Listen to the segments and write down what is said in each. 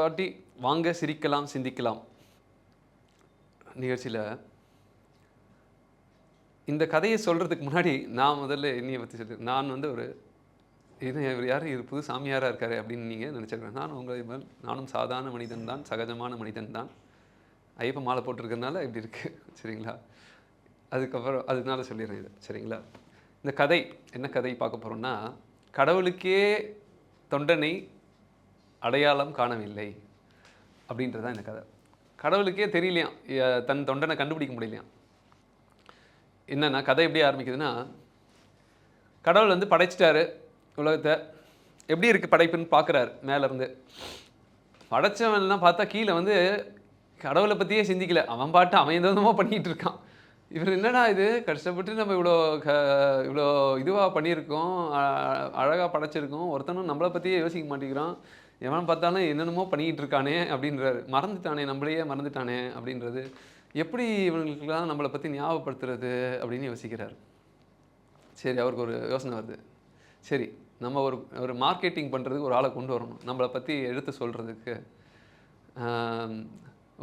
வாட்டி வாங்க சிரிக்கலாம் சிந்திக்கலாம் நிகழ்ச்சியில் இந்த கதையை சொல்கிறதுக்கு முன்னாடி நான் முதல்ல என்னையை பற்றி சொல்கிறேன். நான் வந்து ஒரு இவர் யார், இது புது சாமியாராக இருக்காரு அப்படின்னு நீங்கள் நினச்சிருக்கேன். நான் உங்களை நானும் சாதாரண மனிதன் தான், சகஜமான மனிதன் தான். ஐயப்ப மாலை போட்டிருக்கிறதுனால இப்படி இருக்குது, சரிங்களா? அதுக்கப்புறம் அதனால சொல்லிடுறேன் இது, சரிங்களா? இந்த கதை என்ன கதை பார்க்க போகிறோம்னா, கடவுளுக்கே தொண்டனை அடையாளம் காணவில்லை அப்படின்றது தான் இந்த கதை. கடவுளுக்கே தெரியலையாம், தன் தொண்டனை கண்டுபிடிக்க முடியலையாம். என்னென்னா கதை எப்படி ஆரம்பிக்குதுன்னா, கடவுள் வந்து படைச்சிட்டாரு உலகத்தை. எப்படி இருக்குது படைப்புன்னு பார்க்குறாரு மேலேருந்து. படைச்சவன்லாம் பார்த்தா கீழே வந்து கடவுளை பற்றியே சிந்திக்கலை. அவன் பாட்டு அவன் எதோ பண்ணிக்கிட்டு இருக்கான். இவர் என்னடா இது, கஷ்டப்பட்டு நம்ம இவ்வளோ இதுவாக பண்ணியிருக்கோம், அழகாக படைச்சிருக்கோம், ஒருத்தனும் நம்மளை பற்றியே யோசிக்க மாட்டேங்கிறான், எவன் பார்த்தாலும் என்னென்னமோ பண்ணிக்கிட்டு இருக்கானே அப்படின்றாரு. மறந்துட்டானே, நம்மளையே மறந்துட்டானே அப்படின்றது. எப்படி இவங்களுக்கெல்லாம் நம்மளை பற்றி ஞாபகப்படுத்துறது அப்படின்னு யோசிக்கிறார். சரி, அவருக்கு ஒரு யோசனை வருது. சரி, நம்ம ஒரு மார்க்கெட்டிங் பண்ணுறதுக்கு ஒரு ஆளை கொண்டு வரணும், நம்மளை பற்றி எடுத்து சொல்கிறதுக்கு.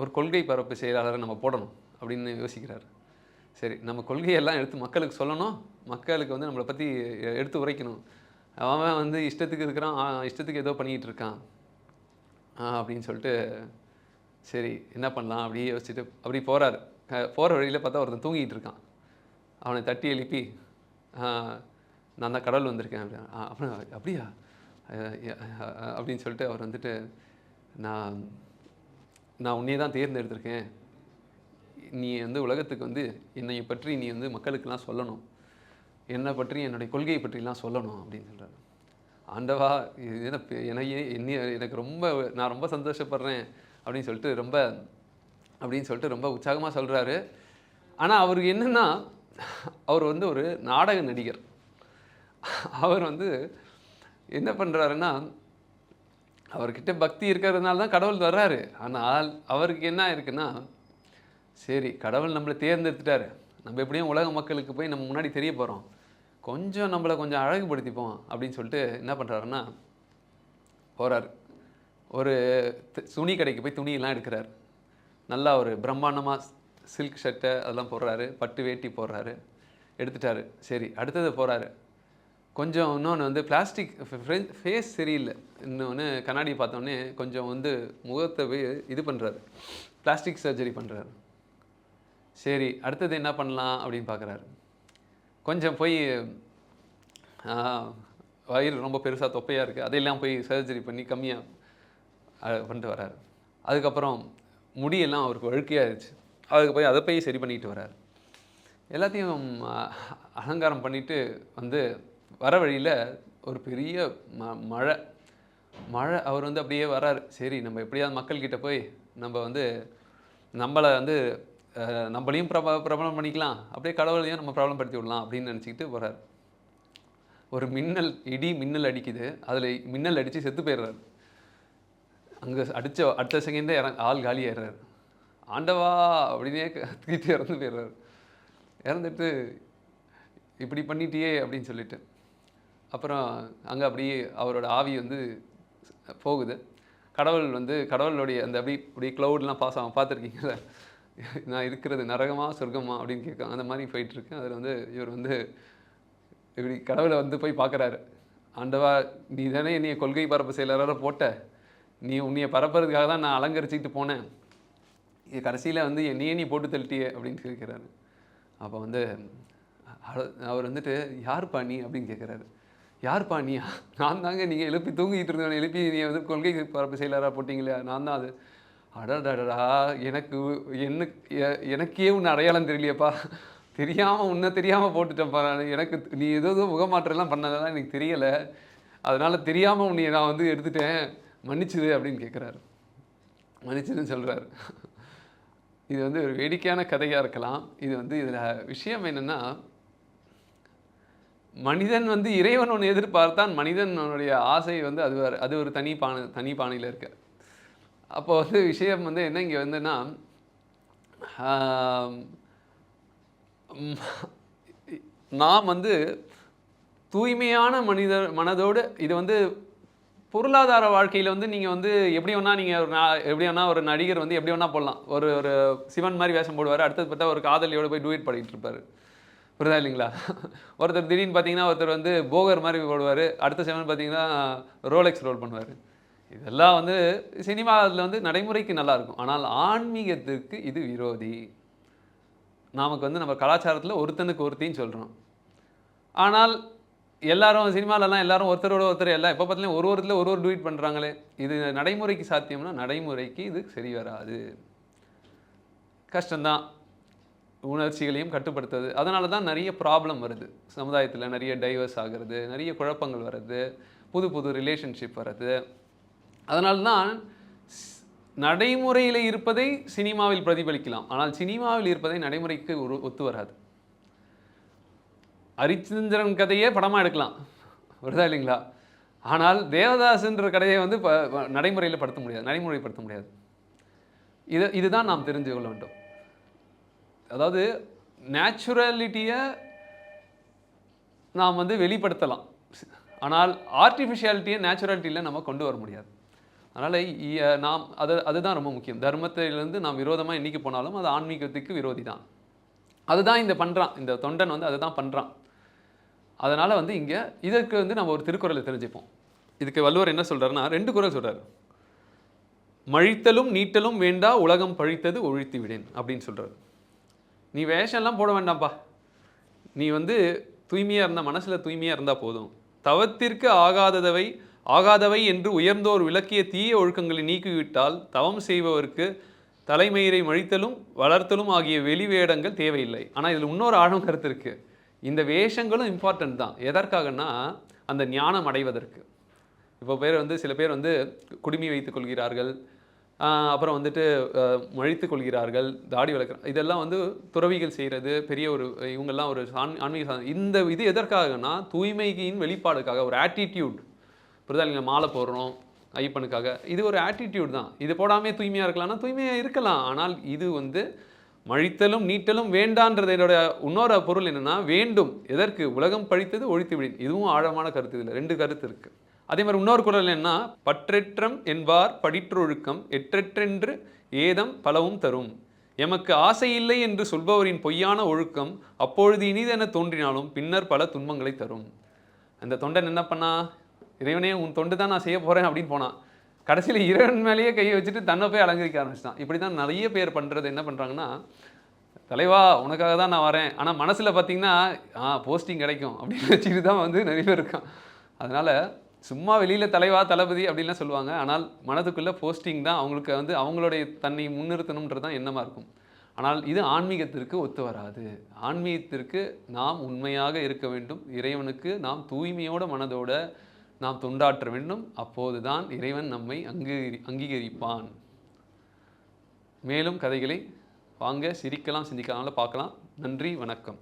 ஒரு கொள்கை பரப்பு செயலாளரை நம்ம போடணும் அப்படின்னு யோசிக்கிறார். சரி, நம்ம கொள்கையெல்லாம் எடுத்து மக்களுக்கு சொல்லணும், மக்களுக்கு வந்து நம்மளை பற்றி எடுத்து உரைக்கணும். அவன் வந்து இஷ்டத்துக்கு இருக்கிறான், இஷ்டத்துக்கு ஏதோ பண்ணிக்கிட்டு இருக்கான் அப்படின்னு சொல்லிட்டு, சரி என்ன பண்ணலாம் அப்படியே யோசிச்சுட்டு அப்படி போகிறார். போகிற வழியில் பார்த்தா ஒருத்தன் தூங்கிட்டு இருக்கான். அவனை தட்டி எழுப்பி, நான் தான் கடவுள் வந்திருக்கேன் அப்புறம் அப்படியா அப்படின்னு சொல்லிட்டு அவர் வந்துட்டு, நான் உன்னையே தான் தேர்ந்தெடுத்திருக்கேன், நீ வந்து உலகத்துக்கு வந்து என்னை பற்றி நீ வந்து மக்களுக்கெல்லாம் சொல்லணும், என்னை பற்றி என்னுடைய கொள்கையை பற்றிலாம் சொல்லணும் அப்படின்னு சொல்கிறார். ஆண்டவா, இது எனக்கு நான் ரொம்ப சந்தோஷப்படுறேன் அப்படின்னு சொல்லிட்டு ரொம்ப உற்சாகமாக சொல்கிறாரு. ஆனால் அவருக்கு என்னென்னா, அவர் வந்து ஒரு நாடக நடிகர். அவர் வந்து என்ன பண்ணுறாருன்னா, அவர்கிட்ட பக்தி இருக்கிறதுனால தான் கடவுள் வர்றாரு. ஆனால் அவருக்கு என்ன இருக்குன்னா, சரி கடவுள் நம்மளை தேர்ந்தெடுத்துட்டாரு, நம்ம எப்படியும் உலக மக்களுக்கு போய் நம்ம முன்னாடி தெரிய போகிறோம், நம்மளை கொஞ்சம் அழகுபடுத்திப்போம் அப்படின்னு சொல்லிட்டு என்ன பண்ணுறாருன்னா, போகிறார். ஒரு துணி கடைக்கு போய் துணியெல்லாம் எடுக்கிறார். நல்லா ஒரு பிரம்மாண்டமாக சில்க் ஷர்ட்டை அதெல்லாம் போடுறாரு, பட்டு வேட்டி போடுறாரு, எடுத்துட்டாரு. சரி, அடுத்தது போகிறாரு. கொஞ்சம் இன்னொன்று வந்து பிளாஸ்டிக் ஃபேஸ் சரியில்லை, இன்னொன்று கண்ணாடி பார்த்தோன்னே கொஞ்சம் வந்து முகத்தை போய் இது பண்ணுறாரு, பிளாஸ்டிக் சர்ஜரி பண்ணுறாரு. சரி, அடுத்தது என்ன பண்ணலாம் அப்படின்னு பார்க்குறாரு. கொஞ்சம் போய் வயிறு ரொம்ப பெருசாக தொப்பையாக இருக்குது, அதையெல்லாம் போய் சர்ஜரி பண்ணி கம்மியாக பண்ணிட்டு வர்றாரு. அதுக்கப்புறம் முடியெல்லாம் அவருக்கு வழுக்கையாகிடுச்சு, அதுக்கு போய் அதை போய் சரி பண்ணிட்டு வர்றாரு. எல்லாத்தையும் அலங்காரம் பண்ணிவிட்டு வந்து வர வழியில் ஒரு பெரிய மழை அவர் வந்து அப்படியே வராரு. சரி, நம்ம எப்படியாவது மக்கள்கிட்ட போய் நம்மளை வந்து நம்மளையும் பிரபலம் பண்ணிக்கலாம், அப்படியே கடவுளையும் நம்ம பிரபலப்படுத்தி விடலாம் அப்படின்னு நினச்சிக்கிட்டு போகிறார். ஒரு இடி மின்னல் அடிக்குது, அதில் மின்னல் அடித்து செத்து போயிடுறாரு. அங்கே அடுத்த செகண்டே ஆள் காலி ஆயிடுறாரு. ஆண்டவா அப்படின்னே கத்திட்டு இறந்து போயிடுறாரு. இறந்துட்டு இப்படி பண்ணிட்டியே அப்படின்னு சொல்லிட்டு, அப்புறம் அங்கே அப்படியே அவரோட ஆவி வந்து போகுது. கடவுளுடைய அந்த அப்படி க்ளவுட்லாம் பாஸ் ஆகும், பார்த்துருக்கீங்களா? நான் இருக்கிறது நரகமா சொர்க்கமா அப்படின்னு கேட்கும், அந்த மாதிரி போயிட்டுருக்கு. அதில் வந்து இவர் வந்து இப்படி கடவுளை வந்து போய் பார்க்குறாரு. ஆண்டவா, நீ தானே என்னைய கொள்கை பரப்பு செயலராக போட்ட, உன்னைய பரப்புறதுக்காக தான் நான் அலங்கரிச்சிக்கிட்டு போனேன், கடைசியில் வந்து நீ போட்டு தள்ளிட்டியே அப்படின்னு கேட்குறாரு. அப்போ வந்து அவர் வந்துட்டு, யார்ப்பா நீ அப்படின்னு கேட்குறாரு. யார்ப்பா நீயா? நான் தாங்க, நீங்கள் எழுப்பி தூங்கிட்டு இருந்தவனை எழுப்பி நீ வந்து கொள்கை பரப்பு செயலராக போட்டிங்களே, நான் தான் அது. அடடடா, எனக்கே உன்னை அடையாளம் தெரியலையப்பா, உன்னை தெரியாமல் போட்டுட்டேன்ப்பா நான். எனக்கு நீ ஏதோ முகமாற்றெல்லாம் பண்ணதெல்லாம் எனக்கு தெரியலை, அதனால் தெரியாமல் உன்னை நான் வந்து எடுத்துட்டேன், மன்னிச்சுது அப்படின்னு கேட்குறாரு. மன்னிச்சுதுன்னு சொல்கிறாரு. இது வந்து ஒரு வேடிக்கையான கதையாக இருக்கலாம். இது வந்து இதில் விஷயம் என்னென்னா, மனிதன் வந்து இறைவன் ஒன்று எதிர்பார்த்தான், மனிதனுடைய ஆசை வந்து அது ஒரு தனி பானையில் இருக்கு. அப்போ வந்து விஷயம் வந்து என்ன இங்கே வந்துன்னா, நாம் வந்து தூய்மையான மனதோடு இது வந்து பொருளாதார வாழ்க்கையில வந்து நீங்க வந்து எப்படி வேணா நீங்க எப்படி வேணா ஒரு நடிகர் வந்து எப்படி வேணா போடலாம். ஒரு ஒரு சிவன் மாரி வேஷம் போடுவாரு. அடுத்தது பார்த்தா ஒரு காதலியோட போய் டூயட் பாடிட்டு இருப்பாரு. புரியுதா இல்லைங்களா? ஒருத்தர் திடீர்னு பார்த்தீங்கன்னா, ஒருத்தர் வந்து போகர் மாரி போடுவாரு. அடுத்த செகண்ட் பார்த்தீங்கன்னா, ரோலெக்ஸ் ரோல் பண்ணுவாரு. இதெல்லாம் வந்து சினிமால வந்து நடைமுறைக்கு நல்லா இருக்கும். ஆனால் ஆன்மீகத்திற்கு இது விரோதி. நமக்கு வந்து நம்ம கலாச்சாரத்தில ஒருத்தனுக்கு ஒருத்தின்னு சொல்றோம். ஆனால் எல்லாரும் சினிமாலலாம் எல்லாரும் ஒருத்தரோட ஒருத்தர் எல்லாம் எப்ப பார்த்தாலும் ஒருத்தர் ஒரு டூயட் பண்றாங்களே! இது நடைமுறைக்கு சாத்தியம்னா, நடைமுறைக்கு இது சரி வராது. கஷ்டம் தான். உணர்ச்சிகளையும் கட்டுப்படுத்துறது. அதனால தான் நெறைய ப்ராப்ளம் வருது. சமுதாயத்தில நெறைய டைவர்ஸ் ஆகுறது, நெறைய குழப்பங்கள் வர்றது, புது புது ரிலேஷன்ஷிப் வர்றது. அதனால தான் நடைமுறையில இருப்பதை சினிமாவில் பிரதிபலிக்கலாம். ஆனால் சினிமாவில் இருப்பதை நடைமுறைக்கு ஒத்து வராது. ஹரிச்சந்திரன் கதையே படமா எடுக்கலாம். வருதா இல்லைங்களா? ஆனால் தேவதாஸ்ன்ற கதையை வந்து நடைமுறையில படுத்த முடியாது. நடைமுறைப்படுத்த முடியாது. இதுதான் நாம் தெரிந்து கொள்ள வேண்டும். அதாவது நேச்சுரலிட்டிய நாம் வந்து வெளிப்படுத்தலாம். ஆனால் ஆர்டிஃபிஷியாலிட்டிய நேச்சுராலிட்டில நம்ம கொண்டு வர முடியாது. அதனால நாம் அதுதான் ரொம்ப முக்கியம். தர்மத்திலிருந்து நாம் விரோதமா என்னைக்கு போனாலும் அது ஆன்மீகத்துக்கு விரோதி தான். அதுதான் பண்றான். இந்த தொண்டன் வந்து அதுதான் பண்றான். அதனால வந்து இதற்கு வந்து நம்ம ஒரு திருக்குறளை தெரிஞ்சுப்போம். இதுக்கு வள்ளுவர் என்ன சொல்றாருன்னா, 2 குறள் சொல்றாரு. "மழித்தலும் நீட்டலும் வேண்டா உலகம் பழித்தது ஒழித்து விடேன்" அப்படின்னு சொல்றாரு. நீ வேஷம்லாம் போட வேண்டாம்ப்பா. நீ வந்து தூய்மையா இருந்தா, மனசுல தூய்மையா இருந்தா போதும். தவத்திற்கு ஆகாதவை என்று உயர்ந்தோர் விளக்கிய தீய ஒழுக்கங்களை நீக்கிவிட்டால் தவம் செய்பவருக்கு தலைமயிரை மழித்தலும் வளர்த்தலும் ஆகிய வெளி வேடங்கள் தேவையில்லை. ஆனா இதுல இன்னொரு ஆழம் கருத்து இருக்கு. இந்த வேஷங்களும் இம்பார்ட்டன்ட் தான். எதற்காகன்னா, அந்த ஞானம் அடைவதற்கு. இப்போ சில பேர் வந்து குடுமி வைத்துக் கொள்கிறார்கள். அப்புறம் வந்துட்டு மழித்துக் கொள்கிறார்கள், தாடி வளர்க்குறாங்க. இதெல்லாம் வந்து துறவிகள் செய்கிறது, பெரிய ஒரு இவங்கெல்லாம் ஒரு ஆன்மீக இது எதற்காகன்னா, தூய்மையின் வெளிப்பாடுக்காக ஒரு ஆட்டிட்யூட். புரியுதா இல்லைங்களா? மாலை போடுறோம் ஐயப்பனுக்காக. இது ஒரு ஆட்டிட்யூட் தான். இது போடாமே தூய்மையா இருக்கலாம்னா, தூய்மையா இருக்கலாம். ஆனால் இது வந்து மழித்தலும் நீட்டலும் வேண்டான்றது இதோட இன்னொரு பொருள் என்னன்னா, வேண்டும். எதற்கு? உலகம் பழித்தது ஒழித்து விடின். இதுவும் ஆழமான கருத்து. இதில் 2 கருத்து இருக்கு. அதே மாதிரி இன்னொரு குறள் என்ன, பற்றெற்றம் என்பார் படிற்றொழுக்கம் எற்றெற்றென்று ஏதம் பலவும் தரும். எமக்கு ஆசை இல்லை என்று சொல்பவரின் பொய்யான ஒழுக்கம் அப்பொழுது இனிதென தோன்றினாலும் பின்னர் பல துன்பங்களை தரும். அந்த தொண்டன் என்ன பண்ணா, இறைவனே உன் தொண்டு தான் நான் செய்ய போறேன் அப்படின்னு போனான். கடைசியில் இறைவன் மேலேயே கையை வச்சுட்டு தன்னை போய் அலங்கரிக்க ஆரம்பிச்சிட்டான். இப்படி தான் நிறைய பேர் பண்ணுறது. என்ன பண்ணுறாங்கன்னா, தலைவா உனக்காக தான் நான் வரேன், ஆனால் மனசில் பார்த்தீங்கன்னா போஸ்டிங் கிடைக்கும் அப்படின்னு வச்சுட்டு தான் வந்து நிறைய பேர் இருக்கான். அதனால் சும்மா வெளியில் தலைவா தளபதி அப்படின்லாம் சொல்லுவாங்க. ஆனால் மனதுக்குள்ளே போஸ்டிங் தான் அவங்களுக்கு வந்து அவங்களுடைய தன்னை முன்னிறுத்தணுன்றது தான் எண்ணமாக இருக்கும். ஆனால் இது ஆன்மீகத்திற்கு ஒத்து வராது. ஆன்மீகத்திற்கு நாம் உண்மையாக இருக்க வேண்டும். இறைவனுக்கு நாம் தூய்மையோட மனதோட நாம் தொண்டாற்ற வேண்டும். அப்போதுதான் இறைவன் நம்மை அங்கீகரிப்பான். மேலும் கதைகளை வாங்க சிரிக்கலாம், சிந்திக்கலாம், பார்க்கலாம். நன்றி, வணக்கம்.